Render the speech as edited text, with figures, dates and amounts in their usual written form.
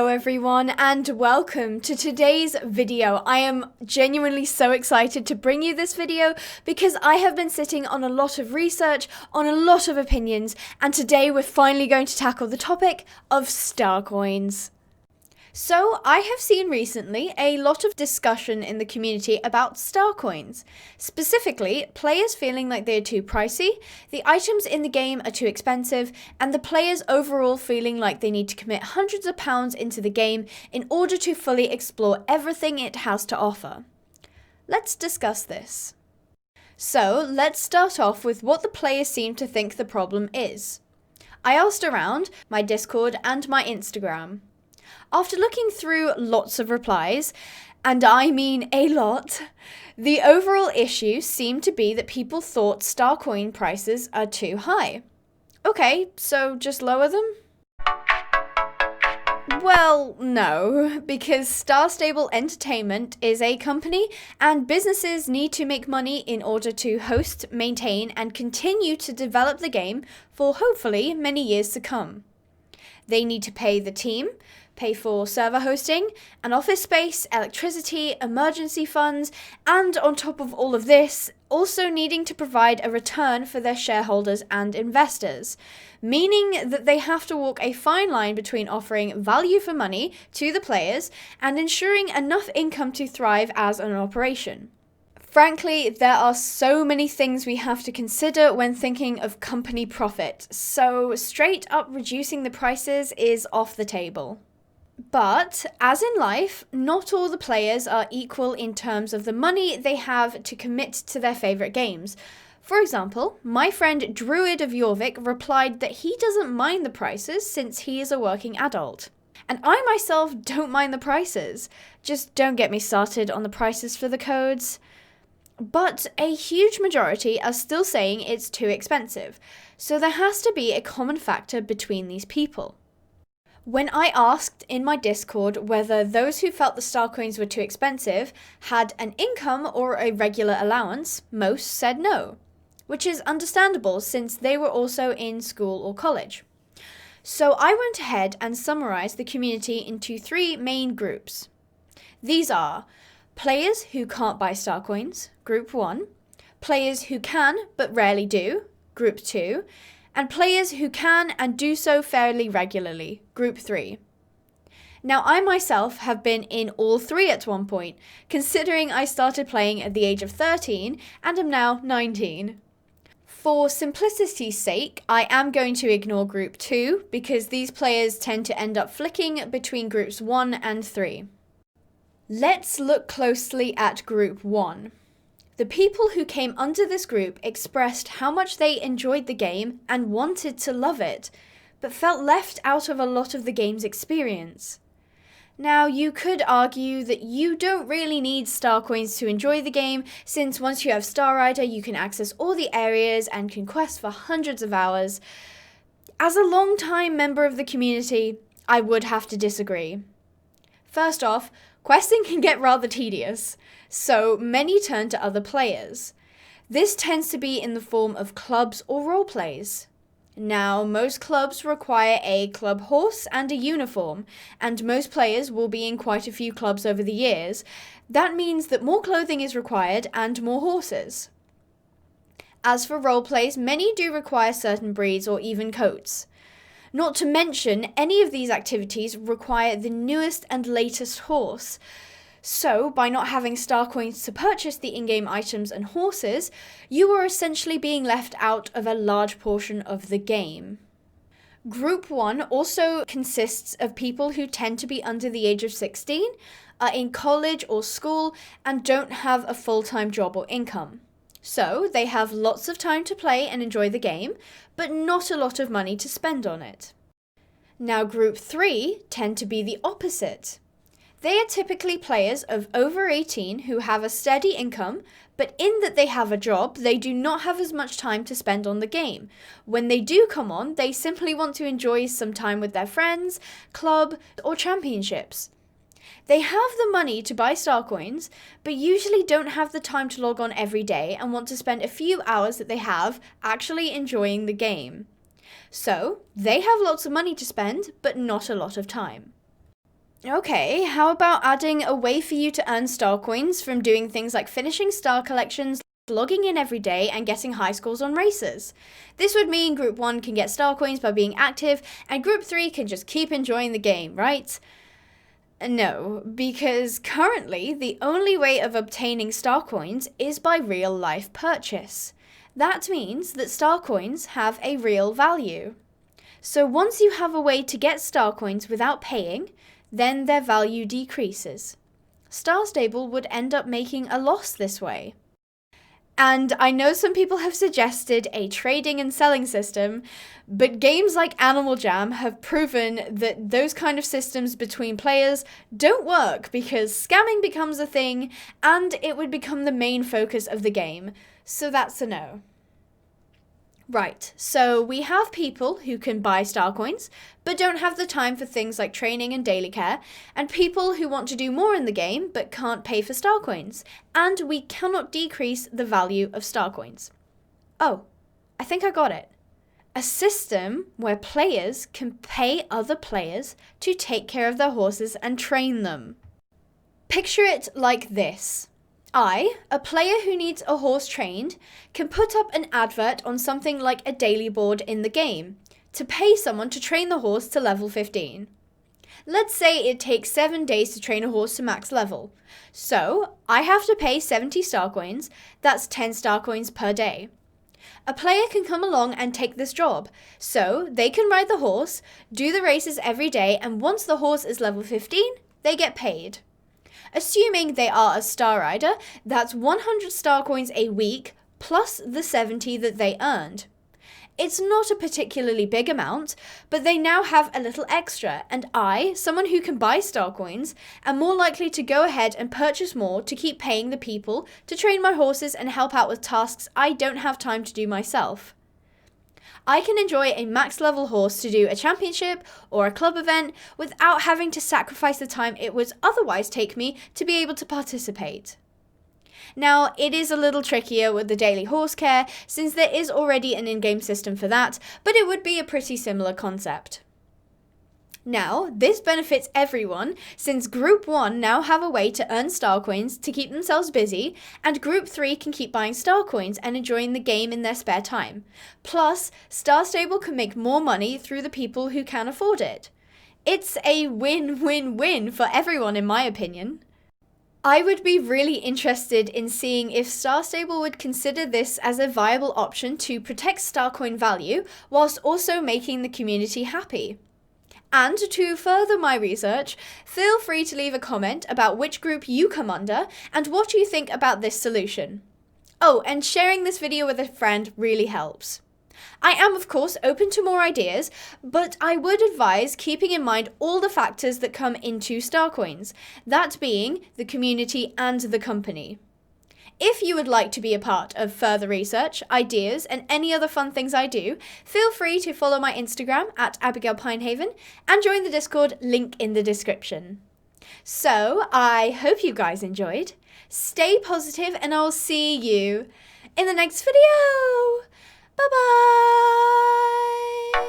everyone, and welcome to today's video. I am genuinely so excited to bring you this video because I have been sitting on a lot of research, on a lot of opinions, and today we're finally going to tackle the topic of star coins. So, I have seen recently a lot of discussion in the community about star coins. Specifically, players feeling like they're too pricey, the items in the game are too expensive, and the players overall feeling like they need to commit hundreds of pounds into the game in order to fully explore everything it has to offer. Let's discuss this. So, let's start off with what the players seem to think the problem is. I asked around my Discord and my Instagram. After looking through lots of replies, and I mean a lot, the overall issue seemed to be that people thought star coin prices are too high. Okay, so just lower them? Well, no, because Star Stable Entertainment is a company and businesses need to make money in order to host, maintain, and continue to develop the game for hopefully many years to come. They need to pay the team, pay for server hosting, an office space, electricity, emergency funds, and on top of all of this, also needing to provide a return for their shareholders and investors, meaning that they have to walk a fine line between offering value for money to the players and ensuring enough income to thrive as an operation. Frankly, there are so many things we have to consider when thinking of company profit, so straight up reducing the prices is off the table. But, as in life, not all the players are equal in terms of the money they have to commit to their favourite games. For example, my friend Druid of Jorvik replied that he doesn't mind the prices since he is a working adult. And I myself don't mind the prices, just don't get me started on the prices for the codes. But a huge majority are still saying it's too expensive, so there has to be a common factor between these people. When I asked in my Discord whether those who felt the star coins were too expensive had an income or a regular allowance, most said no, which is understandable since they were also in school or college. So I went ahead and summarized the community into three main groups. These are players who can't buy star coins, Group 1, players who can but rarely do, Group 2, and players who can and do so fairly regularly, Group 3. Now I myself have been in all three at one point, considering I started playing at the age of 13 and am now 19. For simplicity's sake, I am going to ignore Group 2 because these players tend to end up flicking between Groups 1 and 3. Let's look closely at Group 1. The people who came under this group expressed how much they enjoyed the game and wanted to love it, but felt left out of a lot of the game's experience. Now, you could argue that you don't really need star coins to enjoy the game, since once you have Star Rider, you can access all the areas and can quest for hundreds of hours. As a long-time member of the community, I would have to disagree. First off, questing can get rather tedious, so many turn to other players. This tends to be in the form of clubs or roleplays. Now, most clubs require a club horse and a uniform, and most players will be in quite a few clubs over the years. That means that more clothing is required and more horses. As for roleplays, many do require certain breeds or even coats. Not to mention, any of these activities require the newest and latest horse. So, by not having star coins to purchase the in-game items and horses, you are essentially being left out of a large portion of the game. Group 1 also consists of people who tend to be under the age of 16, are in college or school, and don't have a full-time job or income. So, they have lots of time to play and enjoy the game, but not a lot of money to spend on it. Now, Group 3 tend to be the opposite. They are typically players of over 18 who have a steady income, but in that they have a job, they do not have as much time to spend on the game. When they do come on, they simply want to enjoy some time with their friends, club, or championships. They have the money to buy star coins, but usually don't have the time to log on every day and want to spend a few hours that they have actually enjoying the game. So, they have lots of money to spend, but not a lot of time. Okay, how about adding a way for you to earn star coins from doing things like finishing star collections, logging in every day, and getting high scores on races? This would mean Group 1 can get star coins by being active, and Group 3 can just keep enjoying the game, right? No, because currently the only way of obtaining star coins is by real life purchase. That means that star coins have a real value. So once you have a way to get star coins without paying, then their value decreases. Star Stable would end up making a loss this way. And I know some people have suggested a trading and selling system, but games like Animal Jam have proven that those kind of systems between players don't work because scamming becomes a thing and it would become the main focus of the game. So that's a no. Right, so we have people who can buy star coins, but don't have the time for things like training and daily care, and people who want to do more in the game, but can't pay for star coins, and we cannot decrease the value of star coins. Oh, I think I got it. A system where players can pay other players to take care of their horses and train them. Picture it like this. I, a player who needs a horse trained, can put up an advert on something like a daily board in the game to pay someone to train the horse to level 15. Let's say it takes 7 days to train a horse to max level. So, I have to pay 70 star coins, that's 10 star coins per day. A player can come along and take this job, so they can ride the horse, do the races every day, and once the horse is level 15, they get paid. Assuming they are a star rider, that's 100 star coins a week plus the 70 that they earned. It's not a particularly big amount, but they now have a little extra, and I, someone who can buy star coins, am more likely to go ahead and purchase more to keep paying the people to train my horses and help out with tasks I don't have time to do myself. I can enjoy a max level horse to do a championship or a club event without having to sacrifice the time it would otherwise take me to be able to participate. Now, it is a little trickier with the daily horse care since there is already an in-game system for that, but it would be a pretty similar concept. Now, this benefits everyone since Group 1 now have a way to earn star coins to keep themselves busy, and Group 3 can keep buying star coins and enjoying the game in their spare time. Plus, Star Stable can make more money through the people who can afford it. It's a win-win-win for everyone in my opinion. I would be really interested in seeing if Star Stable would consider this as a viable option to protect star coin value whilst also making the community happy. And to further my research, feel free to leave a comment about which group you come under and what you think about this solution. Oh, and sharing this video with a friend really helps. I am of course open to more ideas, but I would advise keeping in mind all the factors that come into star coins, that being the community and the company. If you would like to be a part of further research, ideas, and any other fun things I do, feel free to follow my Instagram at Abigail Pinehaven and join the Discord, link in the description. So, I hope you guys enjoyed. Stay positive and I'll see you in the next video. Bye bye!